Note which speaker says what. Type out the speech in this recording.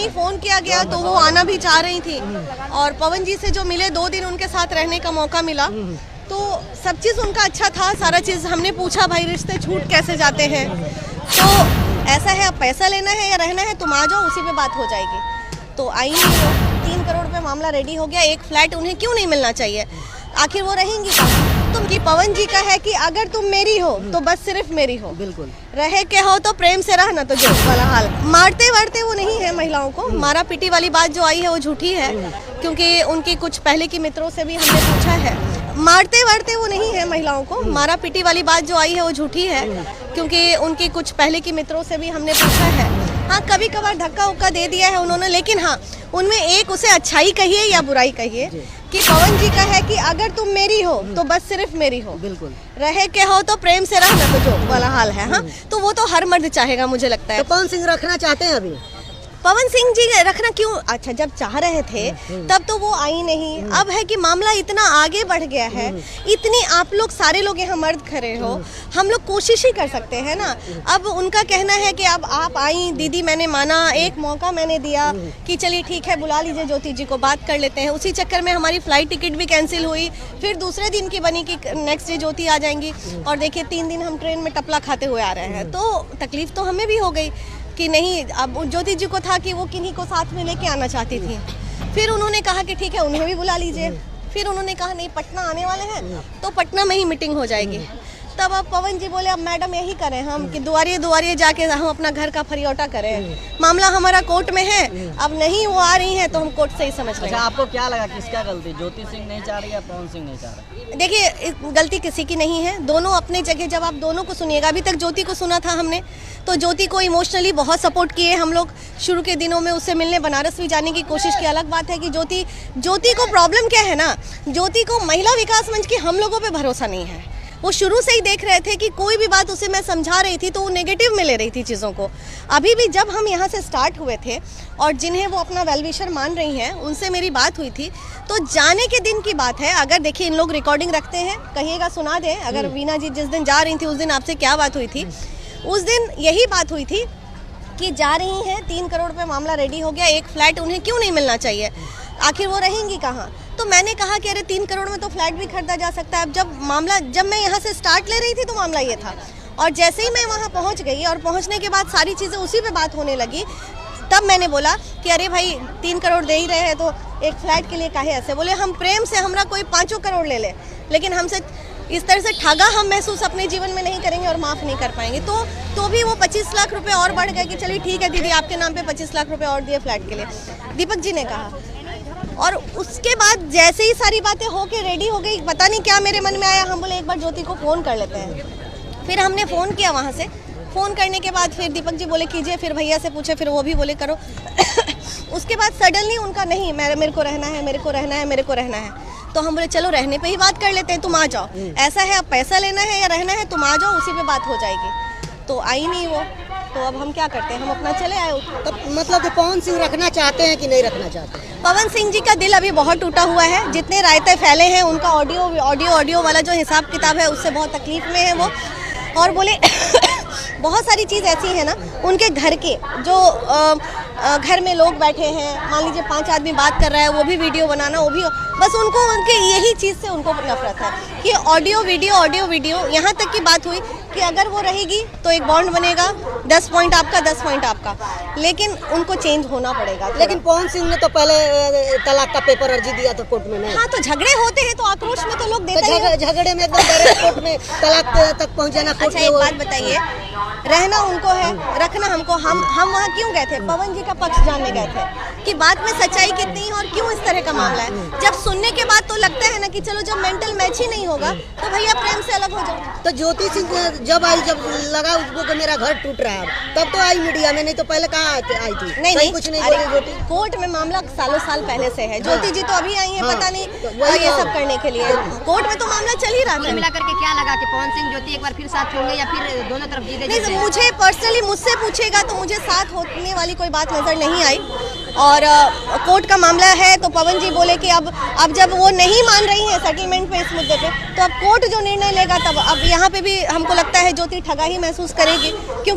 Speaker 1: ही phone किया गया तो वो आना भी चाह रही थी और पवन जी से जो मिले 2 दिन उनके साथ रहने का मौका मिला तो सब चीज़ उनका अच्छा था। सारा चीज़ हमने पूछा भाई रिश्ते छूट कैसे जाते हैं, तो ऐसा है अब पैसा लेना है या रहना है तुम आ जाओ, उसी पे बात हो जाएगी। तो आई नहीं वो, 3 करोड़ पे मामला रेडी हो गया। एक फ्लैट उन्हें क्यों नहीं मिलना चाहिए, आखिर वो रहेंगी कहाँ? तुम की पवन जी का है कि अगर तुम मेरी हो तो बस सिर्फ मेरी हो, बिल्कुल रहे के हो तो प्रेम से रहना, तो जो वाला हाल। मारते वारते वो नहीं है महिलाओं को, मारा पीटी वाली बात जो आई है वो झूठी है, क्योंकि उनकी कुछ पहले की मित्रों से भी हमने पूछा है। मारते वारते वो नहीं है महिलाओं को, मारा पीटी वाली बात जो आई है वो झूठी है, क्योंकि उनकी कुछ पहले की मित्रों से भी हमने पूछा है। हाँ कभी कभार धक्का उक्का दे दिया है उन्होंने, लेकिन हाँ उनमें एक उसे अच्छाई कहिए या बुराई कहिए कि पवन जी का है कि अगर तुम मेरी हो तो बस सिर्फ मेरी हो, बिल्कुल रहे के हो तो प्रेम से रहना, तो जो वाला हाल है। हाँ तो वो तो हर मर्द चाहेगा मुझे लगता है।
Speaker 2: तो पवन सिंह रखना चाहते हैं अभी?
Speaker 1: पवन सिंह जी रखना क्यों, अच्छा जब चाह रहे थे तब तो वो आई नहीं। अब है कि मामला इतना आगे बढ़ गया है, इतनी आप लोग सारे लोग यहाँ मर्द खड़े हो, हम लोग कोशिश ही कर सकते हैं ना। अब उनका कहना है कि अब आप आई दीदी, मैंने माना, एक मौका मैंने दिया कि चलिए ठीक है बुला लीजिए ज्योति जी को, बात कर लेते हैं। उसी चक्कर में हमारी फ्लाइट टिकट भी कैंसिल हुई, फिर दूसरे दिन की बनी कि नेक्स्ट डे ज्योति आ जाएंगी, और देखिए 3 दिन हम ट्रेन में टपला खाते हुए आ रहे हैं। तो तकलीफ तो हमें भी हो गई कि नहीं, अब ज्योति जी को था कि वो किन्हीं को साथ में लेके आना चाहती थी। फिर उन्होंने कहा कि ठीक है उन्हें भी बुला लीजिए। फिर उन्होंने कहा नहीं पटना आने वाले हैं तो पटना में ही मीटिंग हो जाएगी। तब अब पवन जी बोले अब मैडम यही करें हम कि दुआरिये जाके हम अपना घर का फरियोटा करें, मामला हमारा कोर्ट में है, अब नहीं वो आ रही हैं तो हम कोर्ट से ही समझ लेंगे।
Speaker 3: अच्छा आपको क्या लगा किसका गलती, ज्योति सिंह नहीं चाह रही या पवन सिंह नहीं चाह रहा?
Speaker 1: देखिए गलती किसी की नहीं है, दोनों अपने जगह। जब आप दोनों को सुनिएगा, अभी तक ज्योति को सुना था हमने, तो ज्योति को इमोशनली बहुत सपोर्ट किए हम लोग शुरू के दिनों में। उससे मिलने बनारस भी जाने की कोशिश की। अलग बात है कि ज्योति को प्रॉब्लम क्या है ना, ज्योति को महिला विकास मंच की हम लोगों पे भरोसा नहीं है। वो शुरू से ही देख रहे थे कि कोई भी बात उसे मैं समझा रही थी तो वो नेगेटिव में ले रही थी चीज़ों को। अभी भी जब हम यहाँ से स्टार्ट हुए थे और जिन्हें वो अपना वेलविशर मान रही हैं उनसे मेरी बात हुई थी, तो जाने के दिन की बात है। अगर देखिए इन लोग रिकॉर्डिंग रखते हैं, कहिएगा सुना दें। अगर वीना जी जिस दिन जा रही थी उस दिन आपसे क्या बात हुई थी, उस दिन यही बात हुई थी कि जा रही हैं, 3 करोड़ पे मामला रेडी हो गया, एक फ्लैट उन्हें क्यों नहीं मिलना चाहिए, आखिर वो रहेंगी कहाँ। तो मैंने कहा कि अरे 3 करोड़ में तो फ्लैट भी खरीदा जा सकता है। अब जब मैं यहाँ से स्टार्ट ले रही थी तो मामला ये था, और जैसे ही मैं वहाँ पहुँच गई और पहुँचने के बाद सारी चीज़ें उसी पे बात होने लगी, तब मैंने बोला कि अरे भाई 3 करोड़ दे ही रहे हैं तो एक फ्लैट के लिए काहे ऐसे। बोले हम प्रेम से हमरा कोई 5 करोड़ ले ले, लेकिन हमसे इस तरह से ठगा हम महसूस अपने जीवन में नहीं करेंगे और माफ़ नहीं कर पाएंगे। तो भी वो 25 लाख रुपए और बढ़ गए कि चलिए ठीक है दीदी आपके नाम पे 25 लाख रुपए और दिए फ्लैट के लिए, दीपक जी ने कहा। और उसके बाद जैसे ही सारी बातें होके रेडी हो गई, पता नहीं क्या मेरे मन में आया, हम बोले एक बार ज्योति को फ़ोन कर लेते हैं। फिर हमने फ़ोन किया वहाँ से, फ़ोन करने के बाद फिर दीपक जी बोले कीजिए, फिर भैया से पूछे, फिर वो भी बोले करो। उसके बाद सडनली उनका नहीं, मेरे को रहना है, मेरे को रहना है, मेरे को रहना है। तो हम बोले चलो रहने पे ही बात कर लेते हैं, तुम आ जाओ। ऐसा है अब पैसा लेना है या रहना है, तुम आ जाओ, उसी पे बात हो जाएगी। तो आई नहीं वो, तो अब हम क्या करते हैं, हम अपना चले आए।
Speaker 2: तो मतलब कि पवन सिंह रखना चाहते हैं कि नहीं रखना चाहते?
Speaker 1: पवन सिंह जी का दिल अभी बहुत टूटा हुआ है। जितने रायते फैले हैं उनका ऑडियो वाला जो हिसाब किताब है उससे बहुत तकलीफ में है वो। और बोले बहुत सारी चीज़ ऐसी है ना, उनके घर के जो घर में लोग बैठे हैं, मान लीजिए 5 आदमी बात कर रहा है, वो भी वीडियो बनाना, वो भी बस उनको उनके यही चीज़ से उनको नफरत है कि ऑडियो वीडियो। यहाँ तक की बात हुई कि अगर वो रहेगी तो एक बॉन्ड बनेगा, 10 पॉइंट आपका 10 पॉइंट आपका, लेकिन उनको चेंज होना पड़ेगा।
Speaker 2: लेकिन पवन सिंह ने तो पहले तलाक का पेपर अर्जी दिया था कोर्ट में।
Speaker 1: हाँ तो झगड़े होते हैं तो आक्रोश में तो लोग देते हैं।
Speaker 2: झगड़े में एकदम डायरेक्ट कोर्ट में तलाक तक पहुँचाना।
Speaker 1: अच्छा एक बात बताइए, रहना उनको है, रखना हमको। हम वहाँ क्यों गए थे, पवन जी का पक्ष जानने गए थे कि बात में सच्चाई कितनी है और क्यों इस तरह का मामला है। जब सुनने के बाद तो लगता है ना कि चलो जब मेंटल मैच ही नहीं होगा तो भैया प्रेम से अलग हो जाओ।
Speaker 2: तो ज्योति सिंह जब लगा उसको कि मेरा घर टूट रहा है तब तो आई मीडिया में, नहीं तो पहले कहाँ आई थी? नहीं कुछ नहीं बोली ज्योति।
Speaker 1: कोर्ट में मामला सालों साल पहले से है, ज्योति जी तो अभी आई है, पता नहीं ये सब करने के लिए। कोर्ट में तो मामला चल ही रहा है।
Speaker 4: मिला करके क्या लगा कि पवन सिंह ज्योति एक बार फिर साथ होंगे या फिर दोनों तरफ जीते?
Speaker 1: नहीं, मुझे पर्सनली मुझसे पूछेगा तो मुझे साथ होने वाली कोई बात नजर नहीं आई। और कोर्ट का मामला है तो पवन जी बोले कि अब जब वो नहीं मान रही है सेटलमेंट पे इस मुद्दे पे, तो अब कोर्ट जो निर्णय लेगा तब। अब यहाँ पे भी हमको लगता है ज्योति ठगा ही महसूस करेगी, क्यों